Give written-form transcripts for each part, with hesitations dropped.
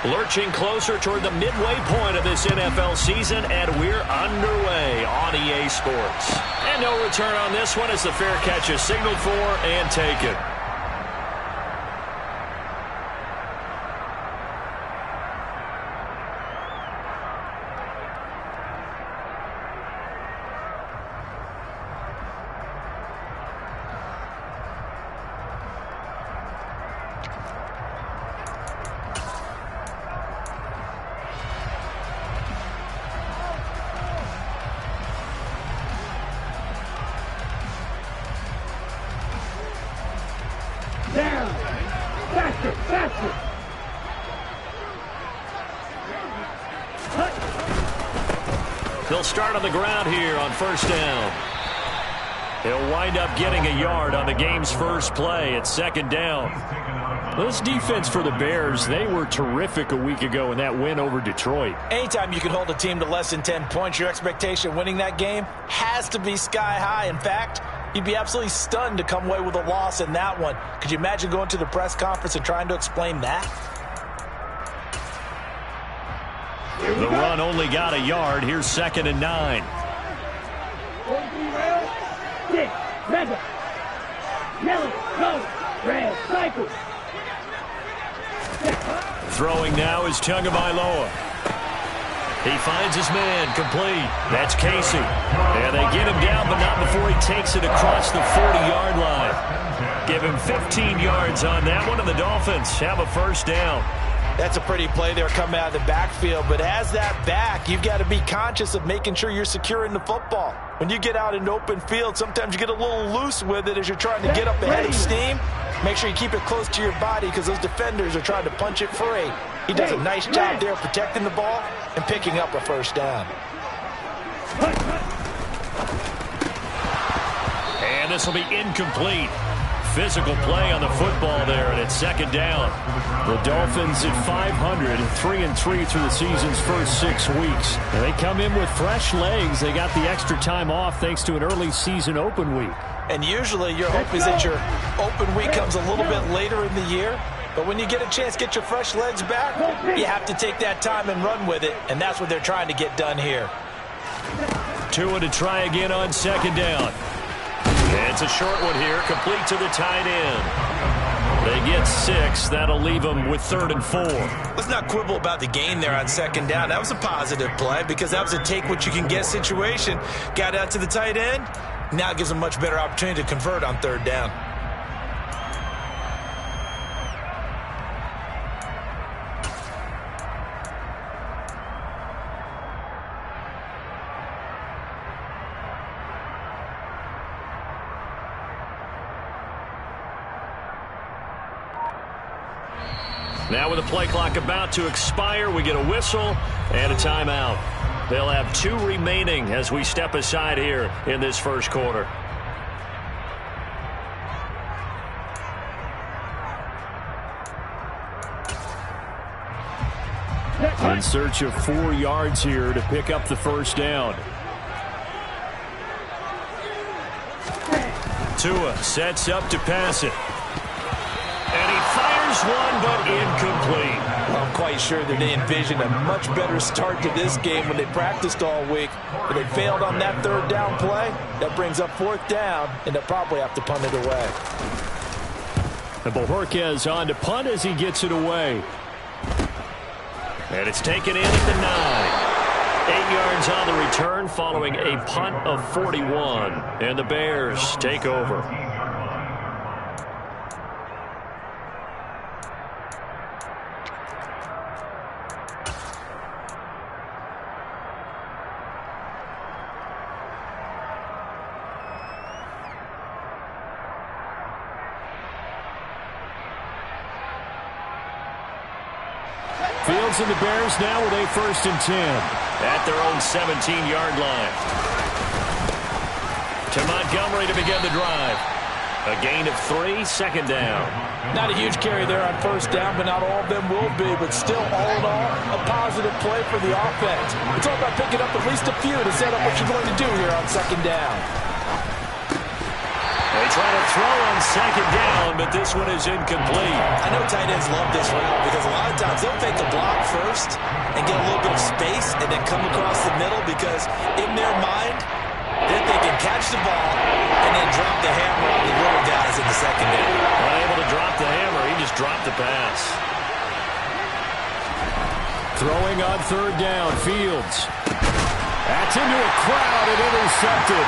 Lurching closer toward the midway point of this NFL season, and we're underway on EA Sports. And no return on this one as the fair catch is signaled for and taken. He'll start on the ground here on first down. He'll wind up getting a yard on the game's first play at second down. This defense for the Bears, they were terrific a week ago in that win over Detroit. Anytime you can hold a team to less than 10 points, your expectation winning that game has to be sky high. In fact, you'd be absolutely stunned to come away with a loss in that one. Could you imagine going to the press conference and trying to explain that? The run only got a yard. Here's 2nd and 9. Throwing now is Tagovailoa. He finds his man complete. That's Casey. And they get him down, but not before he takes it across the 40-yard line. Give him 15 yards on that one, and the Dolphins have a first down. That's a pretty play there coming out of the backfield, but as that back, you've got to be conscious of making sure you're securing the football. When you get out in open field, sometimes you get a little loose with it as you're trying to get up ahead of steam. Make sure you keep it close to your body because those defenders are trying to punch it free. He does a nice job there protecting the ball and picking up a first down. And this will be incomplete. Physical play on the football there, and it's second down. The Dolphins at 500, 3-3 through the season's first 6 weeks. And they come in with fresh legs. They got the extra time off thanks to an early season open week. And usually your hope is that your open week comes a little bit later in the year. But when you get a chance to get your fresh legs back, you have to take that time and run with it. And that's what they're trying to get done here. Tua to try again on second down. It's a short one here, complete to the tight end. They get 6. That'll leave them with 3rd and 4. Let's not quibble about the gain there on second down. That was a positive play because that was a take-what-you-can-get situation. Got out to the tight end. Now it gives them a much better opportunity to convert on 3rd down. Now with the play clock about to expire, we get a whistle and a timeout. They'll have 2 remaining as we step aside here in this first quarter. In search of 4 yards here to pick up the first down. Tua sets up to pass it. And he fires one, but incomplete. I'm quite sure that they envisioned a much better start to this game when they practiced all week. But they failed on that 3rd down play. That brings up 4th down, and they'll probably have to punt it away. And Bojorquez on to punt as he gets it away. And it's taken in at the 9. 8 yards on the return following a punt of 41. And the Bears take over. Fields and the Bears now with a 1st and 10 at their own 17-yard line. To Montgomery to begin the drive. A gain of 3, second down. Not a huge carry there on first down, but not all of them will be. But still, all in all, a positive play for the offense. It's all about picking up at least a few to set up what you're going to do here on second down. He try to throw on second down, but this one is incomplete. I know tight ends love this route because a lot of times they'll fake the block first and get a little bit of space and then come across the middle because in their mind, they can catch the ball and then drop the hammer on the little guys in the secondary. Unable to drop the hammer, he just dropped the pass. Throwing on third down, Fields. That's into a crowd and intercepted.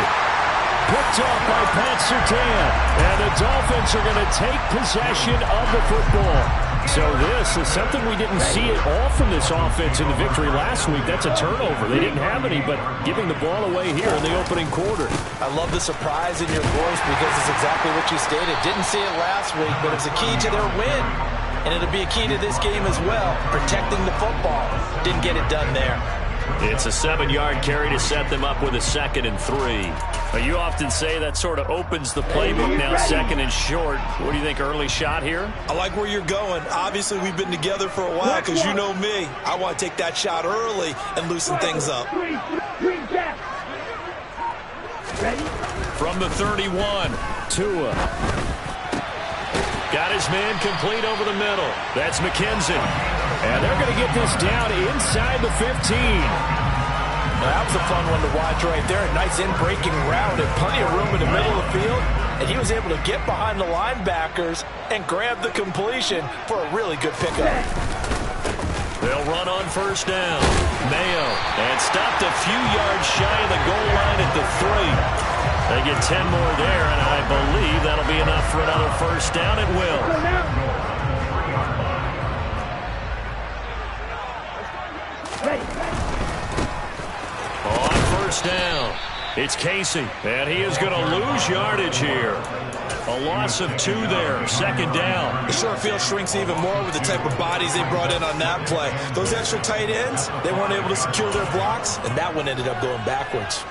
Picked off by Pat Surtain. And the Dolphins are going to take possession of the football. So this is something we didn't see at all from this offense in the victory last week. That's a turnover. They didn't have any, but giving the ball away here in the opening quarter. I love the surprise in your voice because it's exactly what you stated. Didn't see it last week, but it's a key to their win. And it'll be a key to this game as well, protecting the football. Didn't get it done there. It's a 7-yard carry to set them up with a 2nd and 3. You often say that sort of opens the playbook now, 2nd and short. What do you think, early shot here? I like where you're going. Obviously, we've been together for a while because you know me. I want to take that shot early and loosen things up. From the 31, Tua. Got his man complete over the middle. That's McKenzie. And they're going to get this down inside the 15. Now, that was a fun one to watch right there. A nice in-breaking route and plenty of room in the middle of the field. And he was able to get behind the linebackers and grab the completion for a really good pickup. They'll run on first down. Mayo. And stopped a few yards shy of the goal line at the 3. They get 10 more there, and I believe that'll be enough for another first down. It will. On first down, it's Casey, and he is going to lose yardage here. A loss of 2 there, 2nd down. The short field shrinks even more with the type of bodies they brought in on that play. Those extra tight ends, they weren't able to secure their blocks, and that one ended up going backwards.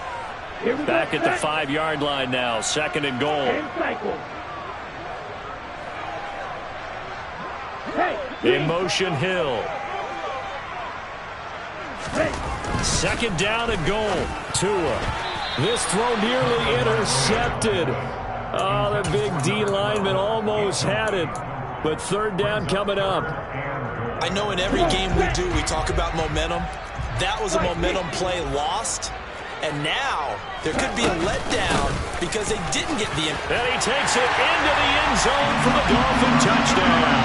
Back at the 5-yard line now, 2nd and goal. In motion, Hill. 2nd down and goal. Tua. This throw nearly intercepted. Oh, the big D lineman almost had it. But 3rd down coming up. I know in every game we do, we talk about momentum. That was a momentum play lost. And now there could be a letdown because they didn't get the... And he takes it into the end zone for the Dolphin touchdown.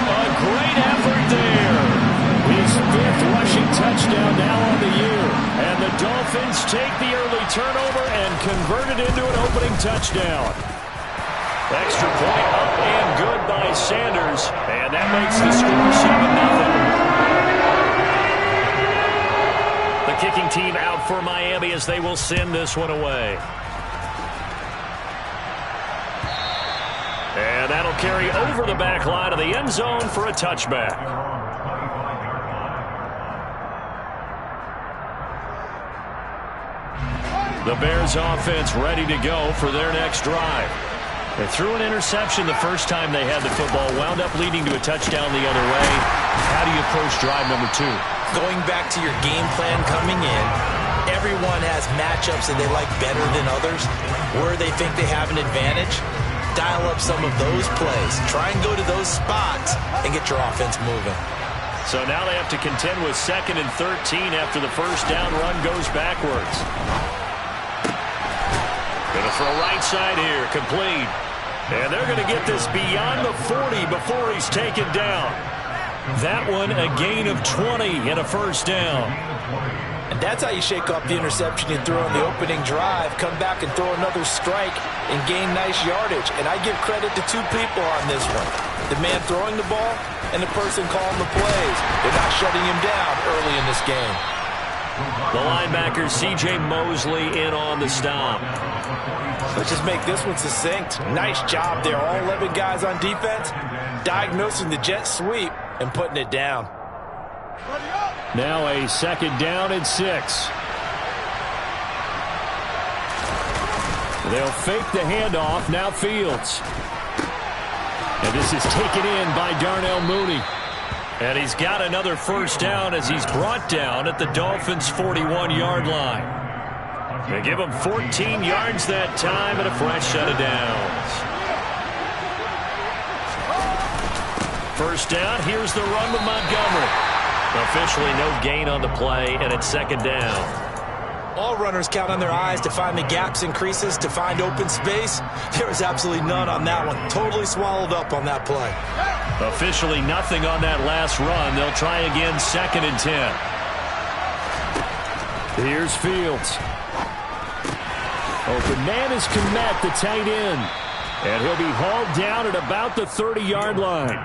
A great effort there. His 5th rushing touchdown now on the year. And the Dolphins take the early turnover and convert it into an opening touchdown. Extra point up and good by Sanders. And that makes the score 7-0. The kicking team out for Miami as they will send this one away. And that'll carry over the back line of the end zone for a touchback. The Bears offense ready to go for their next drive. They threw an interception the first time they had the football, wound up leading to a touchdown the other way. How do you approach drive number 2? Going back to your game plan coming in, everyone has matchups that they like better than others. Where they think they have an advantage, dial up some of those plays. Try and go to those spots and get your offense moving. So now they have to contend with 2nd and 13 after the first down run goes backwards. Going to throw right side here, complete. And they're going to get this beyond the 40 before he's taken down. That one a gain of 20 and a first down. And that's how you shake off the interception you threw on the opening drive, come back and throw another strike and gain nice yardage. And I give credit to 2 people on this one. The man throwing the ball and the person calling the plays. They're not shutting him down early in this game. The linebacker C.J. Mosley in on the stop. Let's just make this one succinct. Nice job there. All 11 guys on defense diagnosing the jet sweep and putting it down. Now a 2nd down and 6. They'll fake the handoff. Now Fields. And this is taken in by Darnell Mooney. And he's got another first down as he's brought down at the Dolphins' 41-yard line. They give him 14 yards that time and a fresh set of downs. First down, here's the run with Montgomery. Officially no gain on the play, and it's second down. All runners count on their eyes to find the gaps and creases, to find open space. There was absolutely none on that one. Totally swallowed up on that play. Officially nothing on that last run. They'll try again, 2nd and 10. Here's Fields. Open man is Kmet, the tight end. And he'll be hauled down at about the 30-yard line.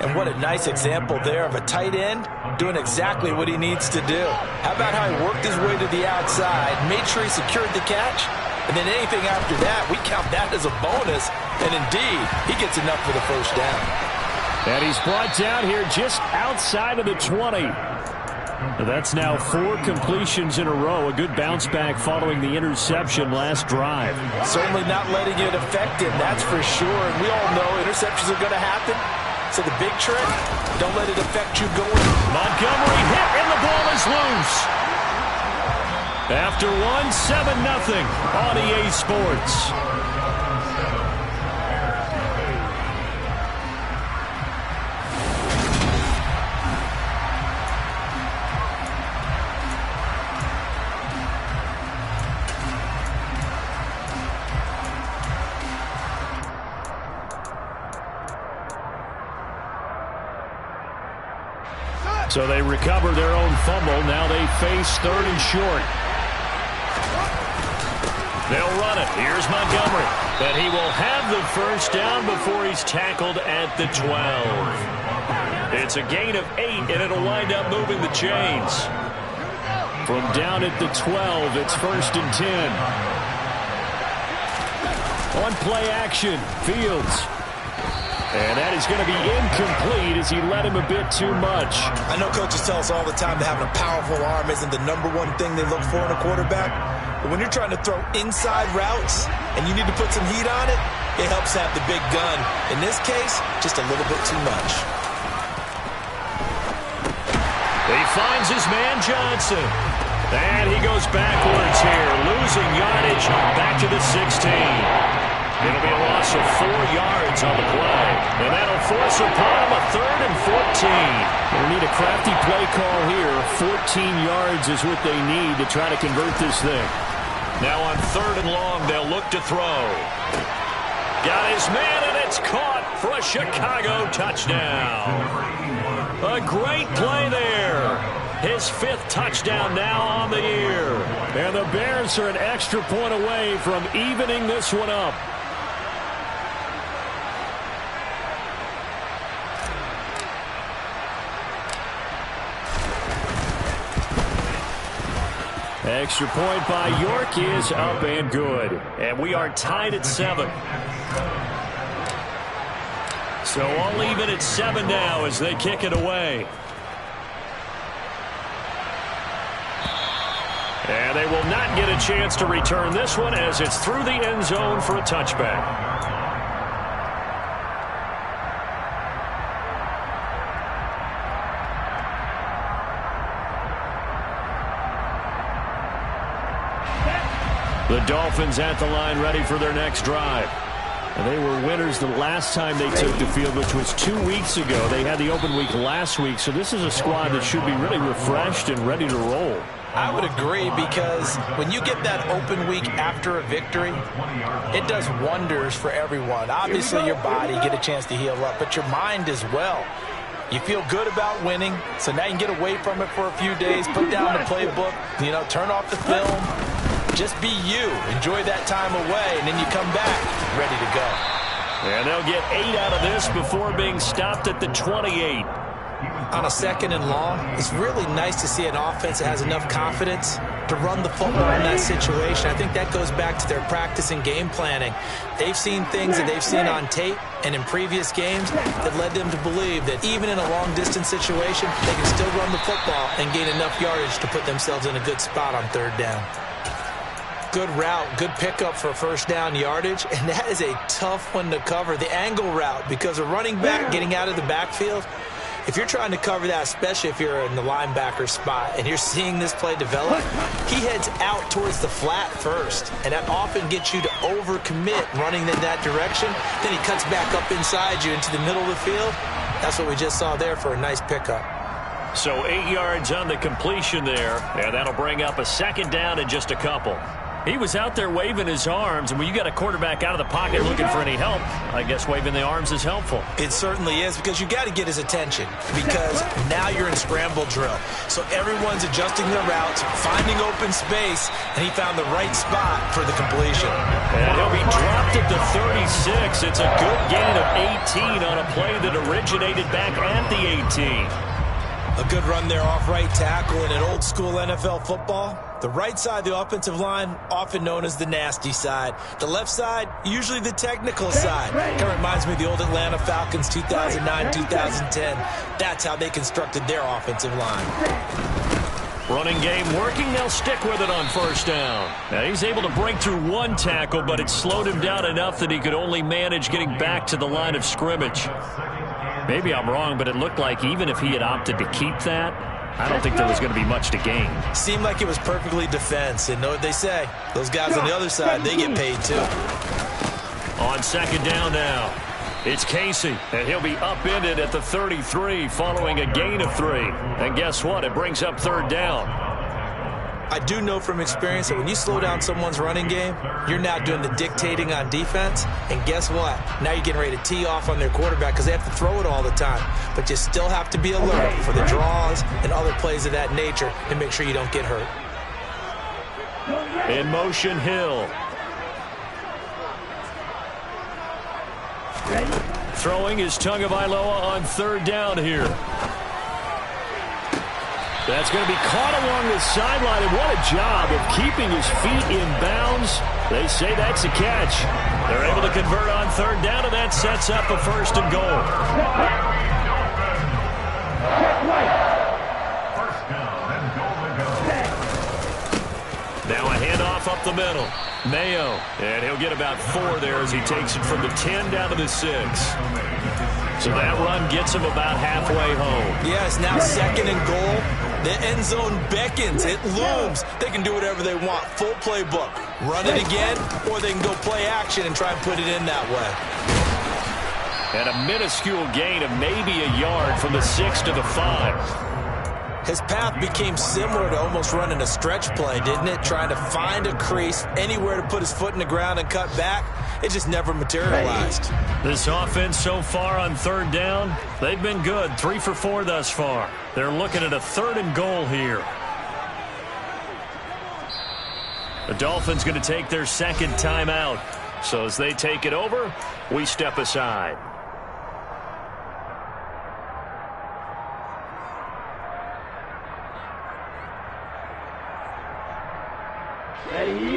And what a nice example there of a tight end doing exactly what he needs to do. How about how he worked his way to the outside, made sure he secured the catch, and then anything after that, we count that as a bonus. And indeed, he gets enough for the first down. And he's brought down here just outside of the 20. That's now 4 completions in a row. A good bounce back following the interception last drive. Certainly not letting it affect him, that's for sure. And we all know interceptions are going to happen. So the big trick, don't let it affect you going. Montgomery hit, and the ball is loose. After 7-0 on EA Sports. So they recover their own fumble. Now they face 3rd and short. They'll run it. Here's Montgomery. But he will have the first down before he's tackled at the 12. It's a gain of 8, and it'll wind up moving the chains. From down at the 12, it's 1st and 10. On play action, Fields. And that is going to be incomplete as he led him a bit too much. I know coaches tell us all the time that having a powerful arm isn't the #1 thing they look for in a quarterback. But when you're trying to throw inside routes and you need to put some heat on it, it helps have the big gun. In this case, just a little bit too much. He finds his man Johnson. And he goes backwards here, losing yardage back to the 16. It'll be a loss of 4 yards on the play. And that'll force upon him a 3rd and 14. They'll need a crafty play call here. 14 yards is what they need to try to convert this thing. Now on 3rd and long, they'll look to throw. Got his man, and it's caught for a Chicago touchdown. A great play there. His 5th touchdown now on the year. And the Bears are an extra point away from evening this one up. Extra point by York is up and good. And we are tied at 7. So all even at 7 now as they kick it away. And they will not get a chance to return this one as it's through the end zone for a touchback. The Dolphins at the line ready for their next drive. And they were winners the last time they took the field, which was 2 weeks ago. They had the open week last week, so this is a squad that should be really refreshed and ready to roll. I would agree, because when you get that open week after a victory, it does wonders for everyone. Obviously, your body, get a chance to heal up, but your mind as well. You feel good about winning, so now you can get away from it for a few days, put down the playbook, turn off the film. Just be you. Enjoy that time away, and then you come back ready to go. And they'll get 8 out of this before being stopped at the 28. On a 2nd and long, it's really nice to see an offense that has enough confidence to run the football in that situation. I think that goes back to their practice and game planning. They've seen things that they've seen on tape and in previous games that led them to believe that even in a long-distance situation, they can still run the football and gain enough yardage to put themselves in a good spot on 3rd down. Good route, good pickup for first down yardage, and that is a tough one to cover, the angle route, because a running back getting out of the backfield, If you're trying to cover that, especially if you're in the linebacker spot and you're seeing this play develop, he heads out towards the flat first, and that often gets you to overcommit running in that direction. Then he cuts back up inside you into the middle of the field. That's what we just saw there for a nice pickup. So 8 yards on the completion there, and that'll bring up a second down in just a couple. He was out there waving his arms, and when you got a quarterback out of the pocket looking for any help, I guess waving the arms is helpful. It certainly is, because you got to get his attention, because now you're in scramble drill. So everyone's adjusting their routes, finding open space, and he found the right spot for the completion. And he'll be dropped at the 36. It's a good gain of 18 on a play that originated back at the 18. A good run there off right tackle in an old-school NFL football. The right side of the offensive line, often known as the nasty side. The left side, usually the technical side. Kind of reminds me of the old Atlanta Falcons 2009, 2010. That's how they constructed their offensive line. Running game working. They'll stick with it on first down. Now he's able to break through one tackle, but it slowed him down enough that he could only manage getting back to the line of scrimmage. Maybe I'm wrong, but it looked like even if he had opted to keep that, I don't think there was going to be much to gain. Seemed like it was perfectly defense. And know what they say? Those guys on the other side, they get paid too. On second down now, it's Casey, and he'll be upended at the 33 following a gain of 3. And guess what? It brings up third down. I do know from experience that when you slow down someone's running game, you're now doing the dictating on defense. And guess what? Now you're getting ready to tee off on their quarterback because they have to throw it all the time. But you still have to be alert for the draws and other plays of that nature and make sure you don't get hurt. In motion, Hill. Throwing is Tagovailoa on third down here. That's going to be caught along the sideline, and what a job of keeping his feet in bounds. They say that's a catch. They're able to convert on third down, and that sets up a first and goal. Now a handoff up the middle. Mayo, and he'll get about 4 there as he takes it from the 10 down to the 6. So that run gets him about halfway home. Yes, now second and goal. The end zone beckons. It looms. They can do whatever they want. Full playbook. Run it again, or they can go play action and try and put it in that way. And a minuscule gain of maybe a yard from the 6 to the 5. His path became similar to almost running a stretch play, didn't it? Trying to find a crease, anywhere to put his foot in the ground and cut back. It just never materialized. This offense so far on third down, they've been good. 3 for 4 thus far. They're looking at a third and goal here. The Dolphins going to take their second timeout. So as they take it over, we step aside.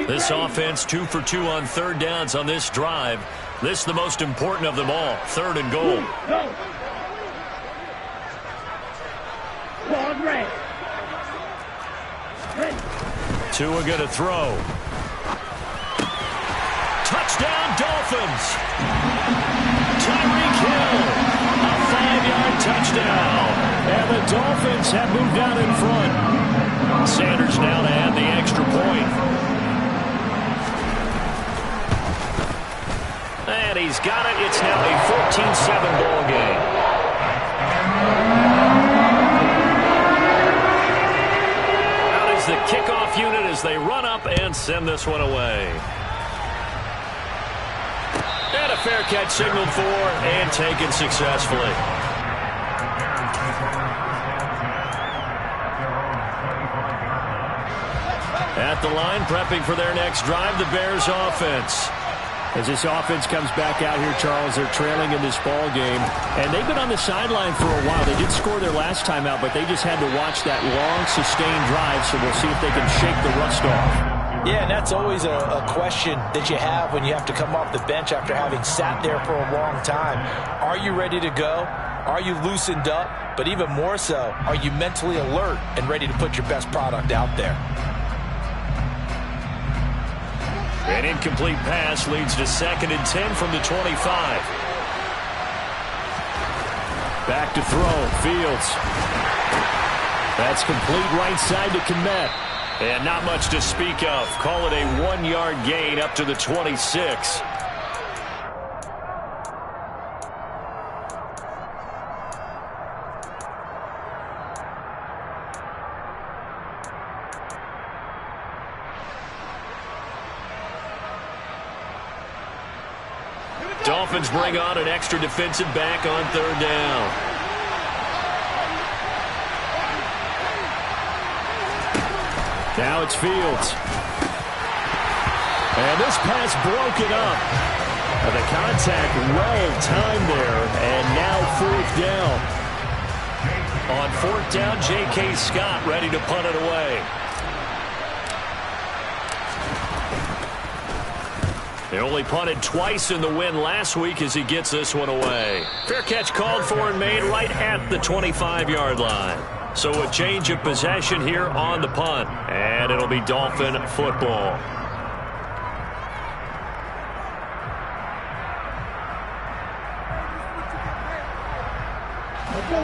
This offense 2 for 2 on third downs on this drive. This is the most important of them all. Third and goal. Tua going to throw. Touchdown Dolphins. Tyreek Hill. A 5-yard touchdown. And the Dolphins have moved out in front. Sanders now to add the extra point. And he's got it. It's now a 14-7 ball game. Out is the kickoff unit as they run up and send this one away. And a fair catch signaled for and taken successfully. At the line, prepping for their next drive, the Bears offense. As this offense comes back out here, Charles, they're trailing in this ball game. And they've been on the sideline for a while. They did score their last time out, but they just had to watch that long, sustained drive, so we'll see if they can shake the rust off. Yeah, and that's always a question that you have when you have to come off the bench after having sat there for a long time. Are you ready to go? Are you loosened up? But even more so, are you mentally alert and ready to put your best product out there? An incomplete pass leads to 2nd and 10 from the 25. Back to throw. Fields. That's complete right side to Kmet. And not much to speak of. Call it a 1-yard gain up to the 26. Dolphins bring on an extra defensive back on 3rd down. Now it's Fields. And this pass broken up. The contact well timed there, and now 4th down. On 4th down, J.K. Scott ready to punt it away. They only punted twice in the win last week as he gets this one away. Fair catch called for and made right at the 25-yard line. So a change of possession here on the punt. And it'll be Dolphin football.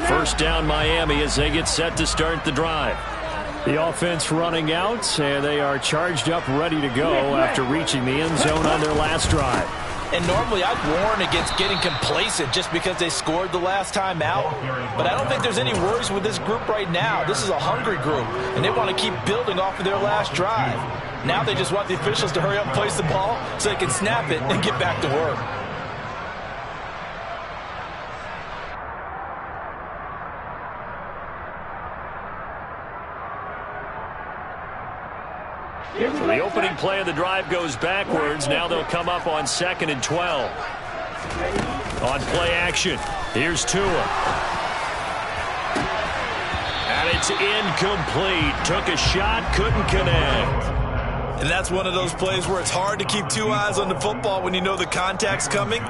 First down Miami as they get set to start the drive. The offense running out, and they are charged up, ready to go after reaching the end zone on their last drive. And normally I'd warn against getting complacent just because they scored the last time out. But I don't think there's any worries with this group right now. This is a hungry group, and they want to keep building off of their last drive. Now they just want the officials to hurry up and place the ball so they can snap it and get back to work. So the opening play of the drive goes backwards. Now they'll come up on 2nd and 12. On play action, here's Tua. And it's incomplete. Took a shot, couldn't connect. And that's one of those plays where it's hard to keep 2 eyes on the football when you know the contact's coming,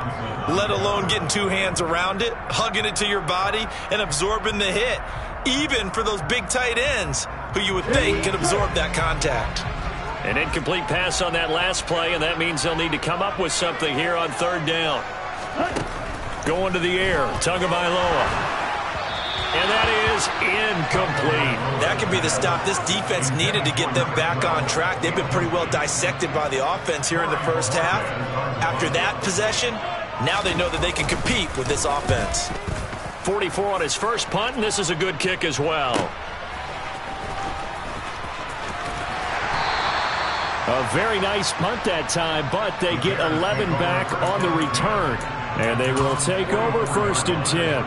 let alone getting 2 hands around it, hugging it to your body, and absorbing the hit, even for those big tight ends who you would think could absorb that contact. An incomplete pass on that last play, and that means they'll need to come up with something here on 3rd down. Going to the air, Tagovailoa. And that is incomplete. That could be the stop this defense needed to get them back on track. They've been pretty well dissected by the offense here in the first half. After that possession, now they know that they can compete with this offense. 44 on his first punt, and this is a good kick as well. A very nice punt that time, but they get 11 back on the return. And they will take over 1st and 10.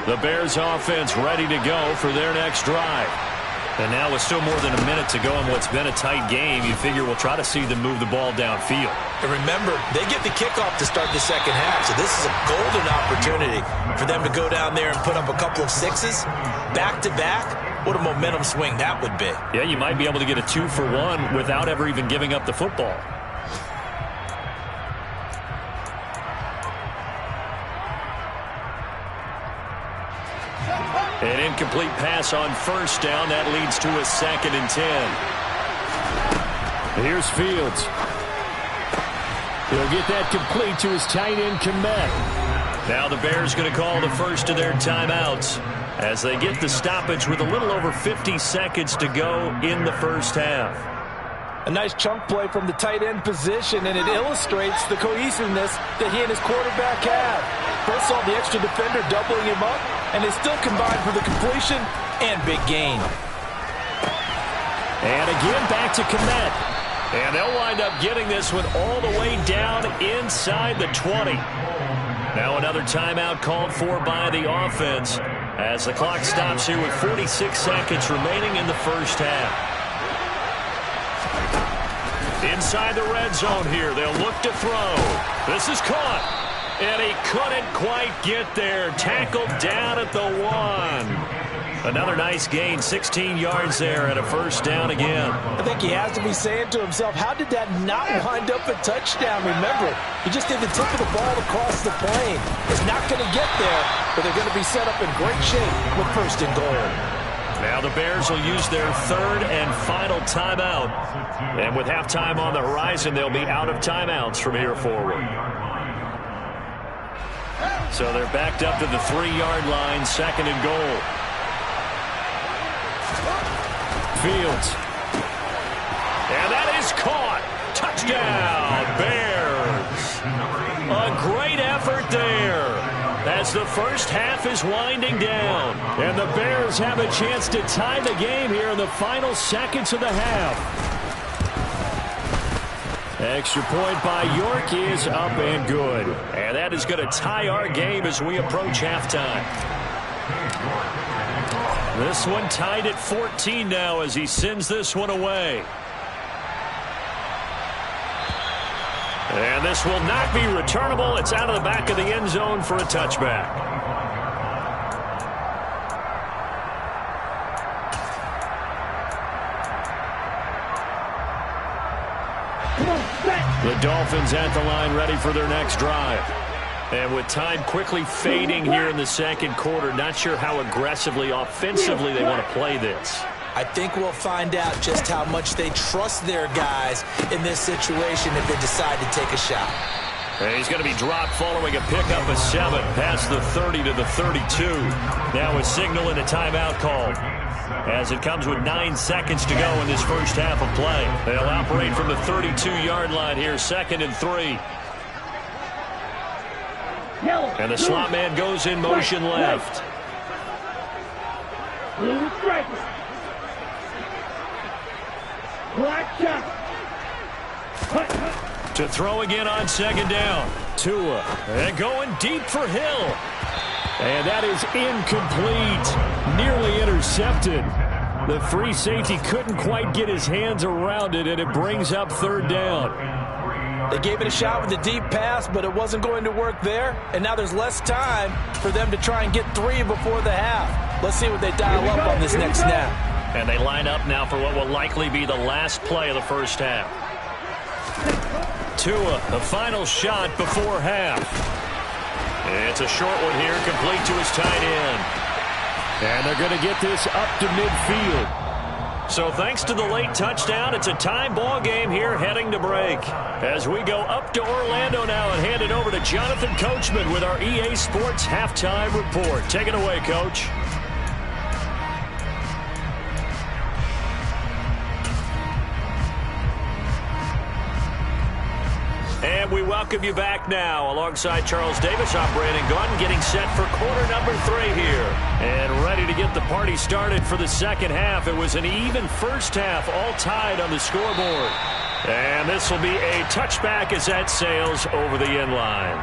The Bears offense ready to go for their next drive. And now with still more than a minute to go in what's been a tight game, you figure we'll try to see them move the ball downfield. And remember, they get the kickoff to start the second half, so this is a golden opportunity for them to go down there and put up a couple of 6s back-to-back. What a momentum swing that would be. Yeah, you might be able to get a 2-for-1 without ever even giving up the football. An incomplete pass on 1st down. That leads to a 2nd and 10. Here's Fields. He'll get that complete to his tight end, Kmet. Now the Bears going to call the first of their timeouts as they get the stoppage with a little over 50 seconds to go in the first half. A nice chunk play from the tight end position, and it illustrates the cohesiveness that he and his quarterback have. Both saw the extra defender doubling him up, and they still combined for the completion and big gain. And again, back to Kmet. And they'll wind up getting this one all the way down inside the 20. Now another timeout called for by the offense as the clock stops here with 46 seconds remaining in the first half. Inside the red zone here, they'll look to throw. This is caught, and he couldn't quite get there. Tackled down at the 1. Another nice gain, 16 yards there and a first down again. I think he has to be saying to himself, how did that not wind up a touchdown? Remember, he just did the tip of the ball across the plane. It's not going to get there, but they're going to be set up in great shape with first and goal. Now the Bears will use their third and final timeout. And with halftime on the horizon, they'll be out of timeouts from here forward. So they're backed up to the 3-yard line, second and goal. Fields. And that is caught. Touchdown, Bears. A great effort there as the first half is winding down. And the Bears have a chance to tie the game here in the final seconds of the half. Extra point by York is up and good. And that is going to tie our game as we approach halftime. This one tied at 14 now as he sends this one away. And this will not be returnable. It's out of the back of the end zone for a touchback. The Dolphins at the line ready for their next drive. And with time quickly fading here in the second quarter, not sure how aggressively, offensively they want to play this. I think we'll find out just how much they trust their guys in this situation if they decide to take a shot. And he's going to be dropped following a pickup of 7 past the 30 to the 32. Now a signal and a timeout called as it comes with 9 seconds to go in this first half of play. They'll operate from the 32-yard line here, 2nd and 3. And the slot man goes in motion left. To throw again on 2nd down. Tua. And going deep for Hill. And that is incomplete. Nearly intercepted. The free safety couldn't quite get his hands around it, and it brings up 3rd down. They gave it a shot with a deep pass, but it wasn't going to work there. And now there's less time for them to try and get 3 before the half. Let's see what they dial up on this next snap. And they line up now for what will likely be the last play of the first half. Tua, the final shot before half. It's a short one here, complete to his tight end. And they're going to get this up to midfield. So thanks to the late touchdown, it's a tie ball game here heading to break. As we go up to Orlando now and hand it over to Jonathan Coachman with our EA Sports Halftime Report. Take it away, Coach. And we welcome you back now alongside Charles Davis. I'm Brandon Gaudin getting set for quarter number 3 here. And ready to get the party started for the second half. It was an even first half, all tied on the scoreboard. And this will be a touchback as that sails over the end line.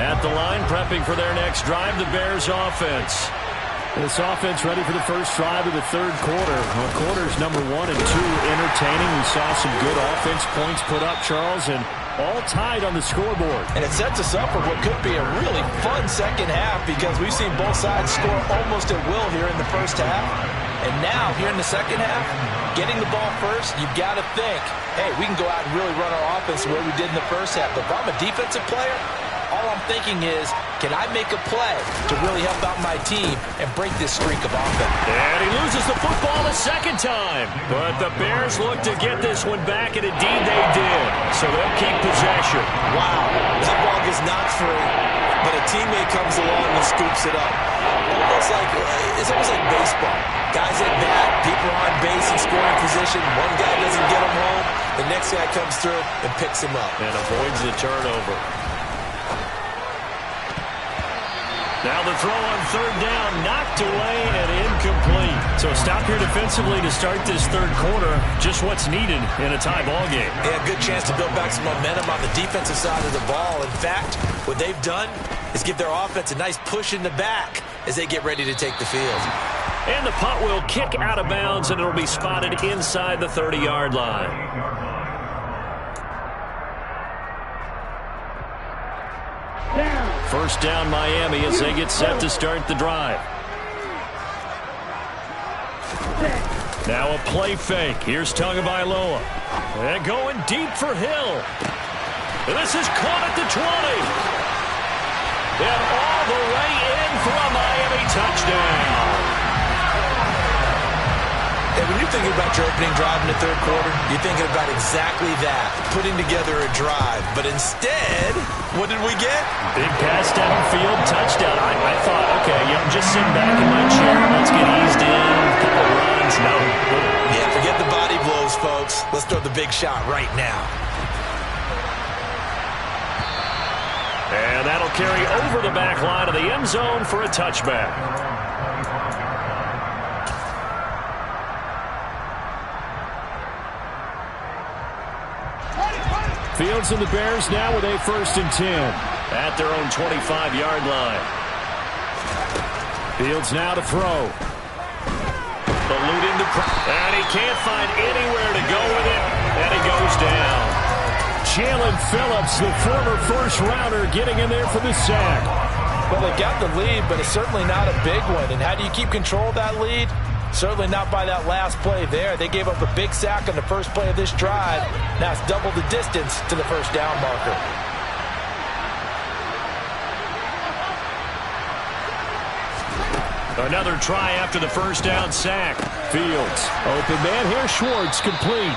At the line, prepping for their next drive, the Bears offense. This offense ready for the first drive of the third quarter. Well, quarters number 1 and 2 entertaining. We saw some good offense points put up, Charles, and all tied on the scoreboard. And it sets us up for what could be a really fun second half because we've seen both sides score almost at will here in the first half. And now, here in the second half, getting the ball first, you've got to think, hey, we can go out and really run our offense the way we did in the first half. But if I'm a defensive player, all I'm thinking is, can I make a play to really help out my team and break this streak of offense? And he loses the football the second time. But the Bears look to get this one back, and indeed they did. So they'll keep possession. Wow. That ball gets knocked free, but a teammate comes along and scoops it up. It's almost like baseball. Guys at bat, people are on base in scoring position. One guy doesn't get him home. The next guy comes through and picks him up. And avoids the turnover. Now the throw on 3rd down, knocked away and incomplete. So stop here defensively to start this third quarter. Just what's needed in a tie ball game. Yeah, good chance to build back some momentum on the defensive side of the ball. In fact, what they've done is give their offense a nice push in the back as they get ready to take the field. And the punt will kick out of bounds, and it'll be spotted inside the 30-yard line. First down Miami as they get set to start the drive. Now a play fake. Here's Tagovailoa. And going deep for Hill. And this is caught at the 20. And all the way in for a Miami touchdown. Hey, when you're thinking about your opening drive in the third quarter, you're thinking about exactly that, putting together a drive. But instead, what did we get? Big pass downfield, touchdown. I thought, okay, just sitting back in my chair. Let's get eased in, a couple runs. No. Yeah, forget the body blows, folks. Let's throw the big shot right now. And that'll carry over the back line of the end zone for a touchback. Fields and the Bears now with a 1st and 10 at their own 25-yard line. Fields now to throw. Alluding to, and he can't find anywhere to go with it, and he goes down. Jalen Phillips, the former first-rounder, getting in there for the sack. Well, they got the lead, but it's certainly not a big one. And how do you keep control of that lead? Certainly not by that last play there. They gave up a big sack on the first play of this drive. Now it's double the distance to the first down marker. Another try after the first down sack. Fields. Open man here. Schwartz complete.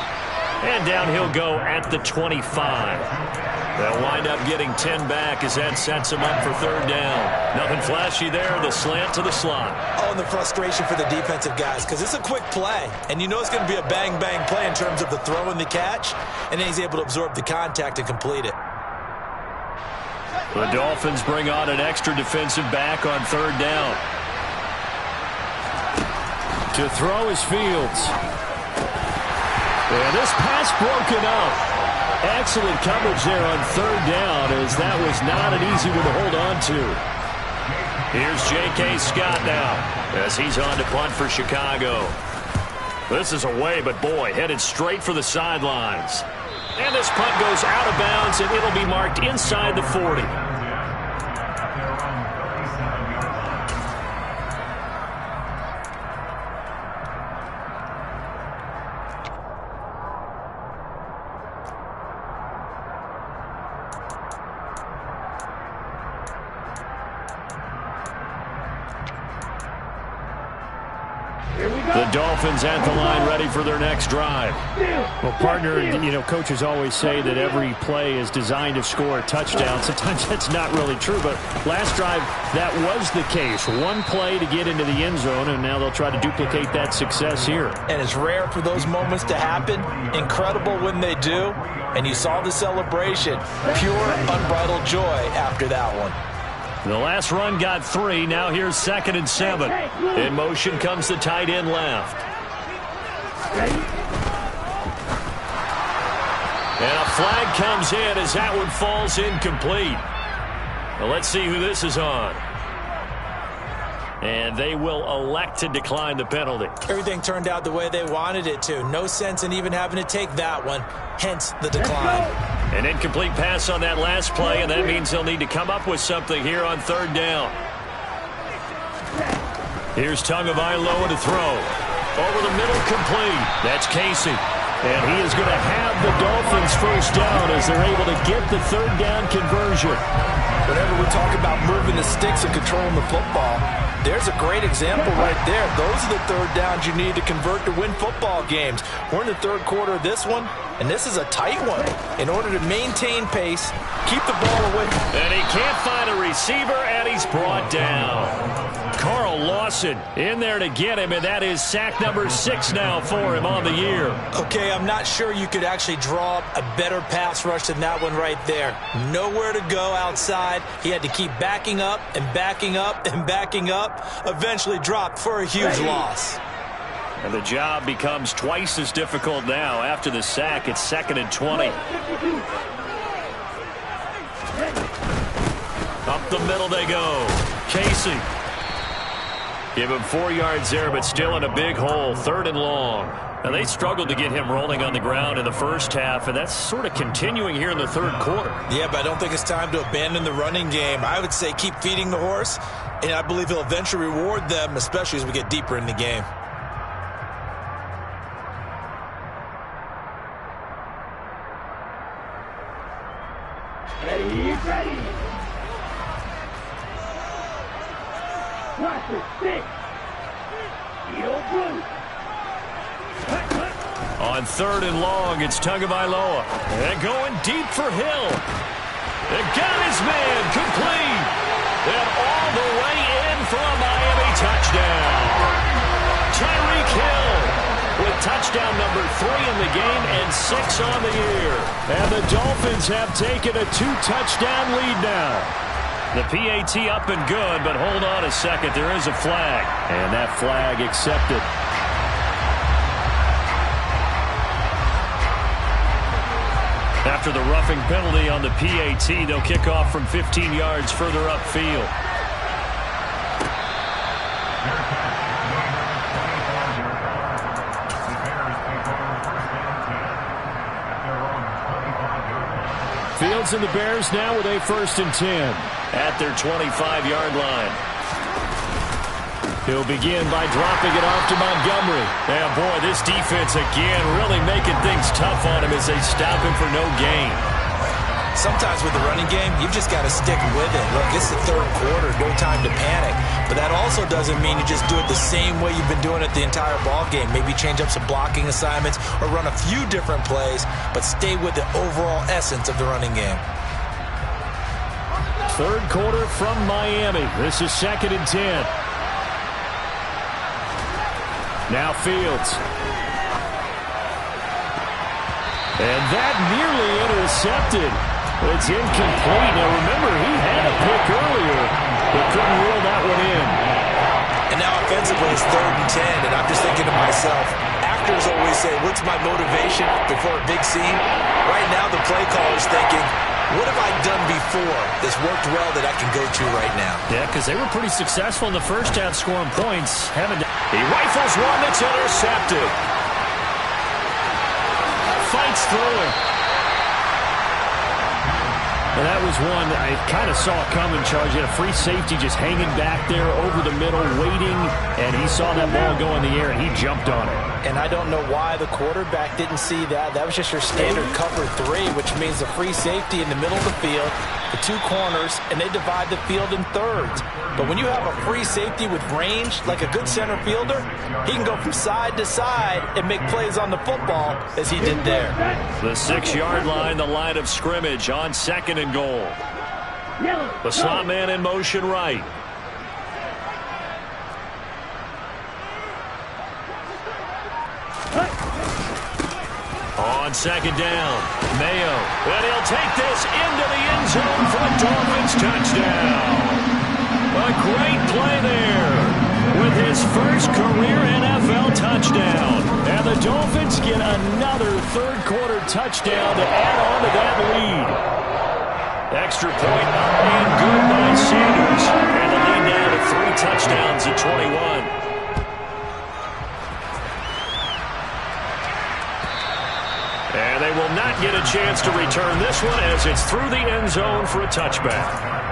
And down he'll go at the 25. They'll wind up getting 10 back as that sets them up for 3rd down. Nothing flashy there. The slant to the slot. Oh, and the frustration for the defensive guys because it's a quick play. And you know it's going to be a bang-bang play in terms of the throw and the catch. And then he's able to absorb the contact and complete it. The Dolphins bring on an extra defensive back on 3rd down. To throw is Fields. And this pass broken up. Excellent coverage there on 3rd down as that was not an easy one to hold on to. Here's J.K. Scott now as he's on to punt for Chicago. This is away, but boy, headed straight for the sidelines. And this punt goes out of bounds, and it'll be marked inside the 40. The Dolphins at the line ready for their next drive. Well, partner, coaches always say that every play is designed to score a touchdown. Sometimes that's not really true, but last drive, that was the case. One play to get into the end zone, and now they'll try to duplicate that success here. And it's rare for those moments to happen. Incredible when they do. And you saw the celebration. Pure, unbridled joy after that one. The last run got 3. Now here's 2nd and 7. In motion comes the tight end left. And a flag comes in as that one falls incomplete. Well, let's see who this is on. And they will elect to decline the penalty. Everything turned out the way they wanted it to. No sense in even having to take that one. Hence the decline. An incomplete pass on that last play, and that means they'll need to come up with something here on 3rd down. Here's Tagovailoa to throw. Over the middle, complete. That's Casey. And he is going to have the Dolphins first down as they're able to get the 3rd down conversion. Whenever we talk about moving the sticks and controlling the football, there's a great example right there. Those are the 3rd downs you need to convert to win football games. We're in the 3rd quarter of this one, and this is a tight one. In order to maintain pace, keep the ball away. And he can't find a receiver, and he's brought down. Carl Lawson in there to get him, and that is sack number 6 now for him on the year. Okay, I'm not sure you could actually draw up a better pass rush than that one right there. Nowhere to go outside. He had to keep backing up and backing up and backing up. Eventually dropped for a huge loss. And the job becomes twice as difficult now. After the sack, it's 2nd and 20. Up the middle they go. Casey. Give him 4 yards there, but still in a big hole. 3rd and long. Now, they struggled to get him rolling on the ground in the first half, and that's sort of continuing here in the third quarter. Yeah, but I don't think it's time to abandon the running game. I would say keep feeding the horse, and I believe he'll eventually reward them, especially as we get deeper in the game. Ready. Watch it, stick. Heel blue. On third and long, it's Tagovailoa. And going deep for Hill. And got his man complete. And all the way in for a Miami touchdown. Tyreek Hill with touchdown number 3 in the game and 6 on the year. And the Dolphins have taken a 2-touchdown lead now. The PAT up and good, but hold on a second. There is a flag. And that flag accepted. After the roughing penalty on the PAT, they'll kick off from 15 yards further upfield. Fields and the Bears now with a 1st and 10 at their 25-yard line. He'll begin by dropping it off to Montgomery. And boy, this defense again really making things tough on him as they stop him for no gain. Sometimes with the running game, you've just got to stick with it. Look, it's the third quarter, no time to panic. But that also doesn't mean you just do it the same way you've been doing it the entire ball game. Maybe change up some blocking assignments or run a few different plays, but stay with the overall essence of the running game. Third quarter from Miami. This is 2nd and 10. Now Fields. And that nearly intercepted. It's incomplete. Now remember, he had a pick earlier, but couldn't reel that one in. And now offensively it's 3rd and 10, and I'm just thinking to myself, actors always say, what's my motivation before a big scene? Right now the play caller's thinking, what have I done before that's worked well that I can go to right now? Yeah, because they were pretty successful in the first half scoring points. He rifles one that's intercepted. Fights through it. And that was one that I kind of saw coming, Charles. He had a free safety just hanging back there over the middle, waiting, and he saw that ball go in the air, and he jumped on it. And I don't know why the quarterback didn't see that. That was just your standard cover 3, which means the free safety in the middle of the field, the 2 corners, and they divide the field in thirds. But when you have a free safety with range, like a good center fielder, he can go from side to side and make plays on the football as he did there. The 6-yard line, the line of scrimmage on 2nd and goal. The slot man in motion right. On 2nd down, Mayo. And he'll take this into the end zone for the Dolphins touchdown. A great play there with his first career NFL touchdown. And the Dolphins get another third quarter touchdown to add on to that lead. Extra point and good by Sanders. And the lead now to 3 touchdowns at 21. And they will not get a chance to return this one as it's through the end zone for a touchback.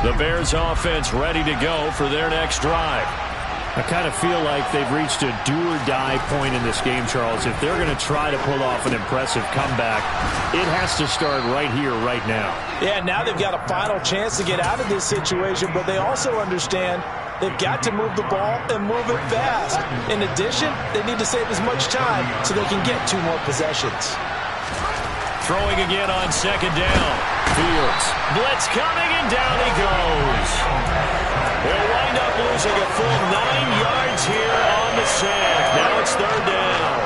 The Bears offense ready to go for their next drive. I kind of feel like they've reached a do-or-die point in this game, Charles. If they're going to try to pull off an impressive comeback, it has to start right here, right now. Yeah, now they've got a final chance to get out of this situation, but they also understand they've got to move the ball and move it fast. In addition, they need to save as much time so they can get 2 more possessions. Throwing again on 2nd down. Fields. Blitz coming, and down he goes. They'll wind up losing a full 9 yards here on the sack. Now it's 3rd down.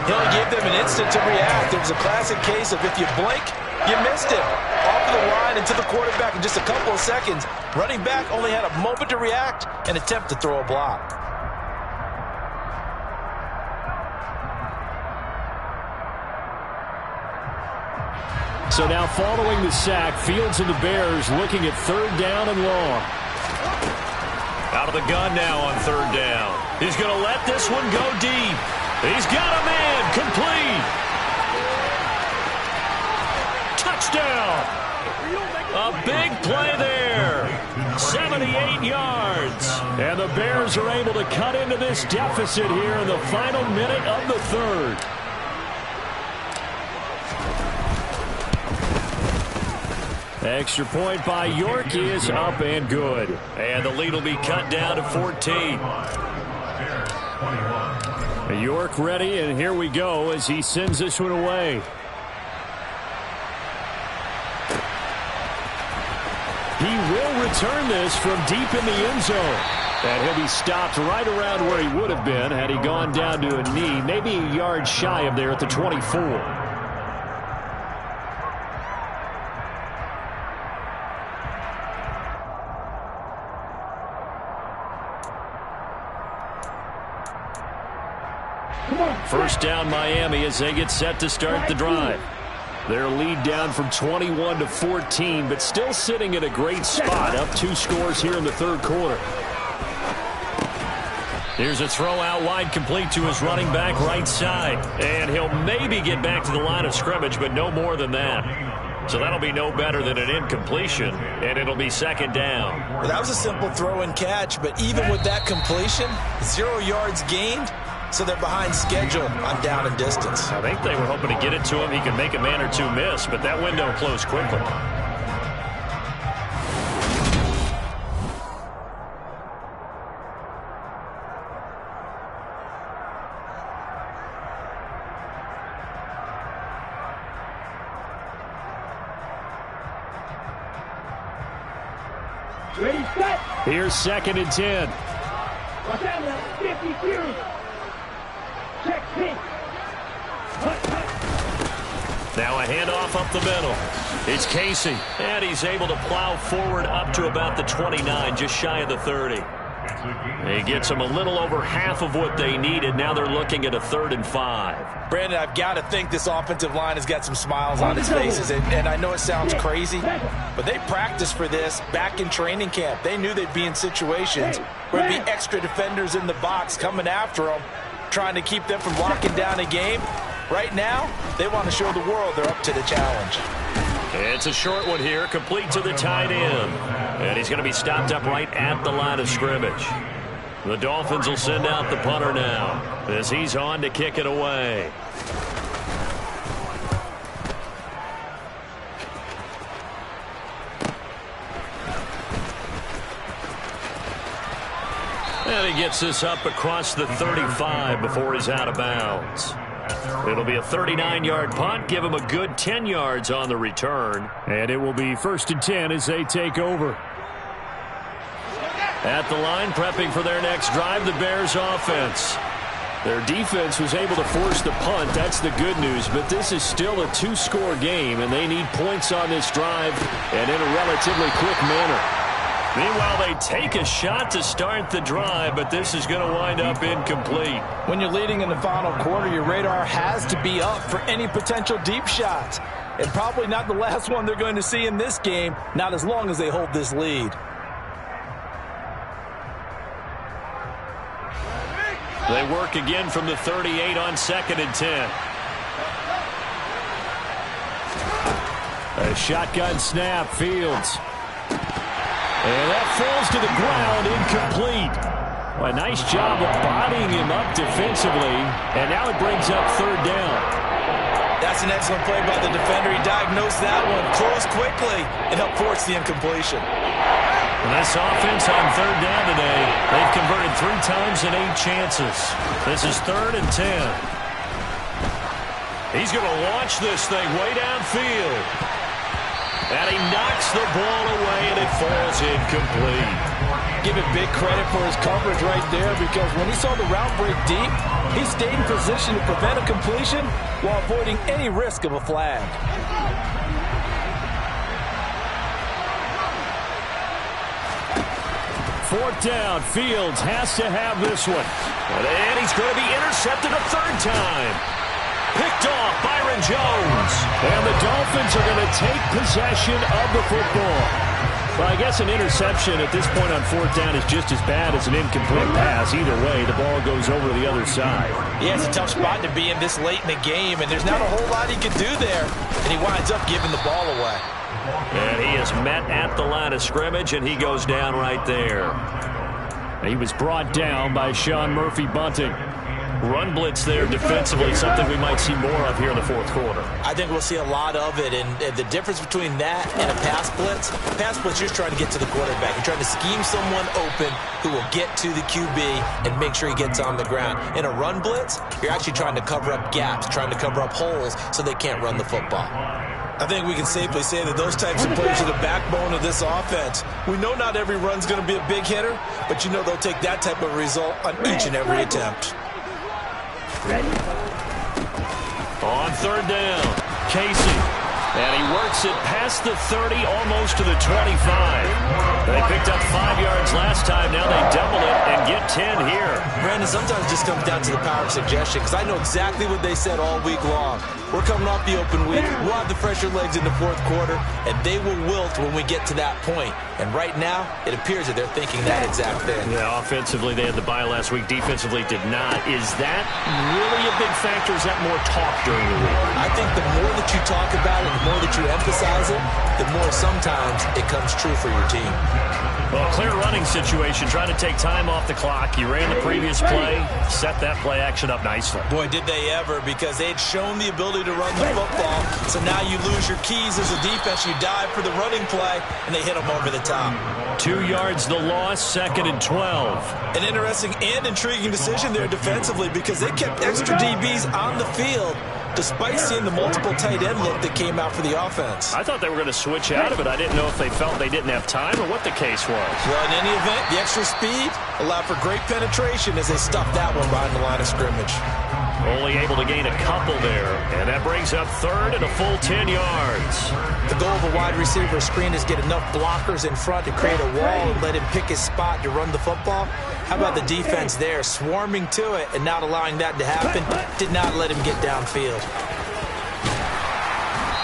He'll give them an instant to react. It was a classic case of if you blink, you missed him. Off the line into the quarterback in just a couple of seconds. Running back only had a moment to react and attempt to throw a block. So now following the sack, Fields and the Bears looking at 3rd down and long. Out of the gun now on 3rd down. He's going to let this one go deep. He's got a man complete. Touchdown. A big play there. 78 yards. And the Bears are able to cut into this deficit here in the final minute of the 3rd. Extra point by York is up and good. And the lead will be cut down to 14. York ready, and here we go as he sends this one away. He will return this from deep in the end zone. And he'll be stopped right around where he would have been had he gone down to a knee, maybe a yard shy of there at the 24. First down Miami as they get set to start the drive. Their lead down from 21 to 14, but still sitting in a great spot, up 2 scores here in the 3rd quarter. Here's a throw out wide, complete to his running back right side. And he'll maybe get back to the line of scrimmage, but no more than that. So that'll be no better than an incompletion, and it'll be 2nd down. Well, that was a simple throw and catch, but even with that completion, 0 yards gained. So they're behind schedule on down and distance. I think they were hoping to get it to him. He could make a man or two miss, but that window closed quickly. Ready, set. Here's 2nd and 10. Watch out now, 52. Check pink. Now a handoff up the middle. It's Casey. And he's able to plow forward up to about the 29, just shy of the 30. He gets them a little over half of what they needed. Now they're looking at a 3rd and 5. Brandon, I've got to think this offensive line has got some smiles on its faces. And I know it sounds crazy, but they practiced for this back in training camp. They knew they'd be in situations where there'd be extra defenders in the box coming after them, trying to keep them from locking down a game. Right now, they want to show the world they're up to the challenge. It's a short one here, complete to the tight end. And he's going to be stopped up right at the line of scrimmage. The Dolphins will send out the punter now as he's on to kick it away. And he gets this up across the 35 before he's out of bounds. It'll be a 39-yard punt. Give him a good 10 yards on the return. And it will be 1st and 10 as they take over. At the line, prepping for their next drive, the Bears offense. Their defense was able to force the punt. That's the good news. But this is still a 2-score game, and they need points on this drive and in a relatively quick manner. Meanwhile, they take a shot to start the drive, but this is going to wind up incomplete. When you're leading in the final quarter, your radar has to be up for any potential deep shots. And probably not the last one they're going to see in this game, not as long as they hold this lead. They work again from the 38 on 2nd and 10. A shotgun snap, Fields. And that falls to the ground, incomplete. A nice job of bodying him up defensively, and now it brings up 3rd down. That's an excellent play by the defender. He diagnosed that one, closed quickly, and helped force the incompletion. This offense on 3rd down today, they've converted 3 times in 8 chances. This is 3rd and 10. He's going to launch this thing way downfield. And he knocks the ball away, and it falls incomplete. Give him big credit for his coverage right there, because when he saw the route break deep, he stayed in position to prevent a completion while avoiding any risk of a flag. Fourth down, Fields has to have this one. And he's going to be intercepted a 3rd time. Picked off, Byron Jones. And the Dolphins are going to take possession of the football. Well, I guess an interception at this point on fourth down is just as bad as an incomplete pass. Either way, the ball goes over to the other side. Yeah, it's a tough spot to be in this late in the game, and there's not a whole lot he can do there. And he winds up giving the ball away. And he is met at the line of scrimmage, and he goes down right there. He was brought down by Sean Murphy-Bunting. Run blitz there defensively, something we might see more of here in the fourth quarter. I think we'll see a lot of it, and the difference between that and a pass blitz, you're just trying to get to the quarterback. You're trying to scheme someone open who will get to the QB and make sure he gets on the ground. In a run blitz, you're actually trying to cover up gaps, trying to cover up holes so they can't run the football. I think we can safely say that those types of plays are the backbone of this offense. We know not every run's going to be a big hitter, but you know they'll take that type of result on each and every attempt. On third down, Casey. And he works it past the 30, almost to the 25. They picked up 5 yards last time. Now they double it and get 10 here. Brandon, sometimes it just comes down to the power of suggestion, because I know exactly what they said all week long. We're coming off the open week. We'll have the fresher legs in the fourth quarter, and they will wilt when we get to that point. And right now, it appears that they're thinking that exact thing. Yeah, offensively, they had the bye last week. Defensively, did not. Is that really a big factor? Is that more talk during the week? I think the more that you talk about it, the more that you emphasize it, the more sometimes it comes true for your team. Well, clear running situation, trying to take time off the clock. You ran the previous play, set that play action up nicely. Boy, did they ever, because they had shown the ability to run the football. So now you lose your keys as a defense. You dive for the running play, and they hit them over the top. 2 yards the loss, 2nd and 12. An interesting and intriguing decision there defensively, because they kept extra DBs on the field despite seeing the multiple tight end look that came out for the offense. I thought they were going to switch out of it. I didn't know if they felt they didn't have time or what the case was. Well, in any event, the extra speed allowed for great penetration as they stuffed that one behind the line of scrimmage. Only able to gain a couple there, and that brings up third and a full 10 yards. The goal of a wide receiver screen is get enough blockers in front to create a wall and let him pick his spot to run the football. How about the defense there, swarming to it and not allowing that to happen? Did not let him get downfield.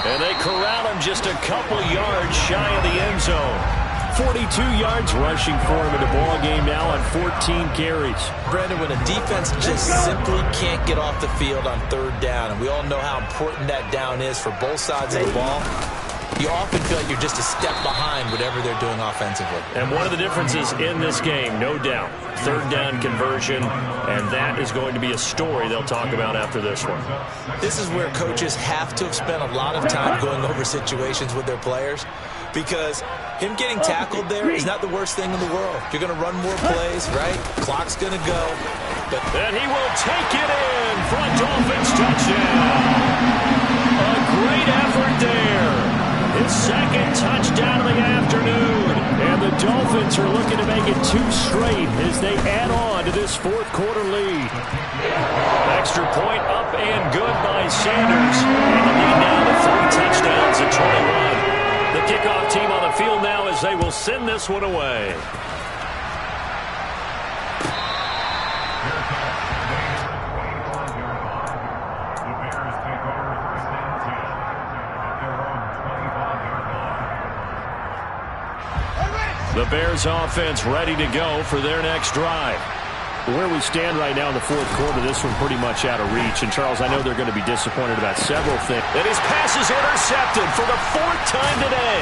And they corral him just a couple yards shy of the end zone. 42 yards rushing for him in the ball game now on 14 carries. Brandon, when a defense just simply can't get off the field on third down, and we all know how important that down is for both sides of the ball, you often feel like you're just a step behind whatever they're doing offensively. And one of the differences in this game, no doubt, third down conversion, and that is going to be a story they'll talk about after this one. This is where coaches have to have spent a lot of time going over situations with their players, because him getting tackled there is not the worst thing in the world. You're going to run more plays, right? Clock's going to go. But and he will take it in for a Dolphins touchdown. A great effort there. His second touchdown of the afternoon. And the Dolphins are looking to make it 2 straight as they add on to this fourth quarter lead. Extra point up and good by Sanders. And the lead now to 3 touchdowns at 21. The kickoff team on the field now as they will send this one away. The Bears offense ready to go for their next drive. Where we stand right now in the fourth quarter, this one pretty much out of reach. And, Charles, I know they're going to be disappointed about several things. And his pass is intercepted for the 4th time today.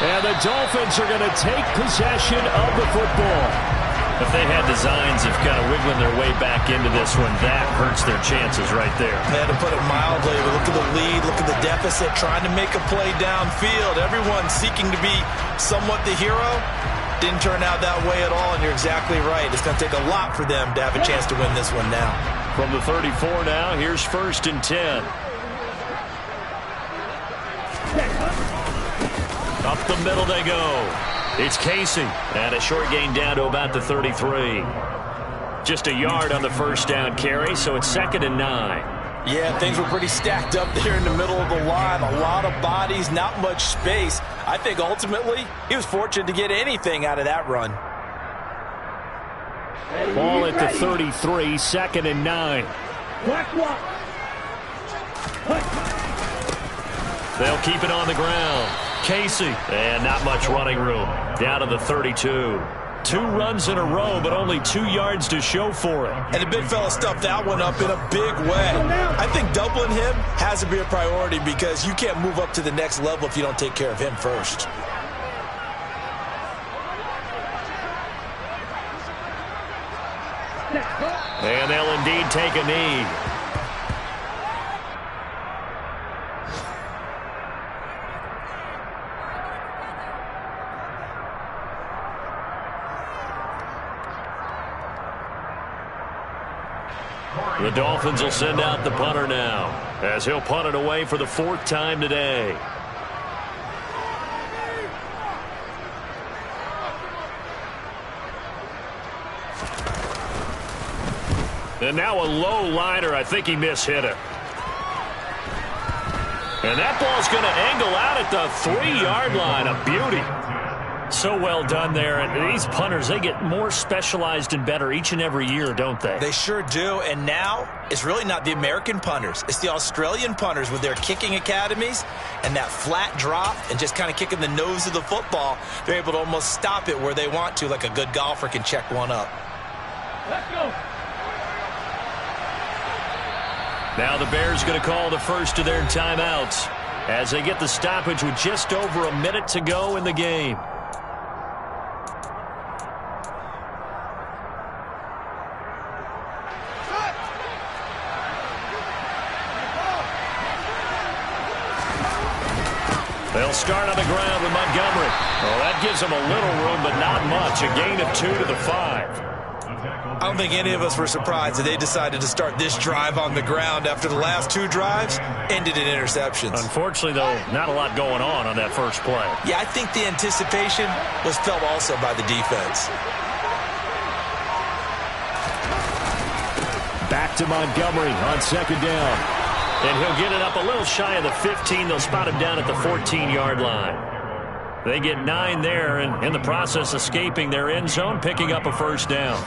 And the Dolphins are going to take possession of the football. If they had designs of kind of wiggling their way back into this one, that hurts their chances right there. Man, to put it mildly, but look at the lead, look at the deficit, trying to make a play downfield. Everyone seeking to be somewhat the hero. Didn't turn out that way at all, and you're exactly right. It's going to take a lot for them to have a chance to win this one now. From the 34 now, here's 1st and 10. Up the middle they go. It's Casey. And a short gain down to about the 33. Just a yard on the first down carry, so it's 2nd and 9. Yeah, things were pretty stacked up there in the middle of the line. A lot of bodies, not much space. I think ultimately he was fortunate to get anything out of that run. Ball at the 33, 2nd and 9. They'll keep it on the ground. Casey. And not much running room. Down to the 32. 2 runs in a row, but only 2 yards to show for it. And the big fella stuffed that one up in a big way. I think doubling him has to be a priority because you can't move up to the next level if you don't take care of him first. And they'll indeed take a knee. The Dolphins will send out the punter now, as he'll punt it away for the 4th time today. And now a low liner. I think he mishit it. And that ball's going to angle out at the 3-yard line. A beauty. So well done there. And these punters, they get more specialized and better each and every year, don't they? They sure do. And now it's really not the American punters. It's the Australian punters with their kicking academies and that flat drop and just kind of kicking the nose of the football. They're able to almost stop it where they want to, like a good golfer can check one up. Let's go. Now the Bears going to call the first of their timeouts as they get the stoppage with just over a minute to go in the game. They'll start on the ground with Montgomery. Well, that gives them a little room, but not much. A gain of 2 to the 5. I don't think any of us were surprised that they decided to start this drive on the ground after the last 2 drives ended in interceptions. Unfortunately, though, not a lot going on that first play. Yeah, I think the anticipation was felt also by the defense. Back to Montgomery on 2nd down. And he'll get it up a little shy of the 15. They'll spot him down at the 14-yard line. They get 9 there, and in the process escaping their end zone, picking up a 1st down.